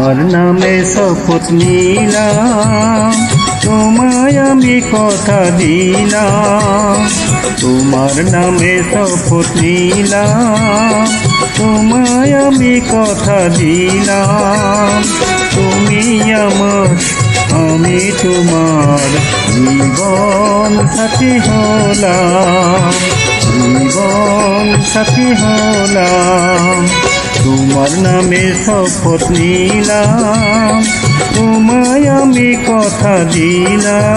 তোমার নামে শপথ নিলাম, তোমায় আমি কথা দিলাম। তোমার নামে শপথ নিলাম, তোমায় আমি কথা দিলাম। তুমি আমার, আমি তোমার জীবন সাথী হলাম, জীবন সাথী হলাম। তোমার নামে শপথ নিলাম, তোমায় আমি কথা দিলাম।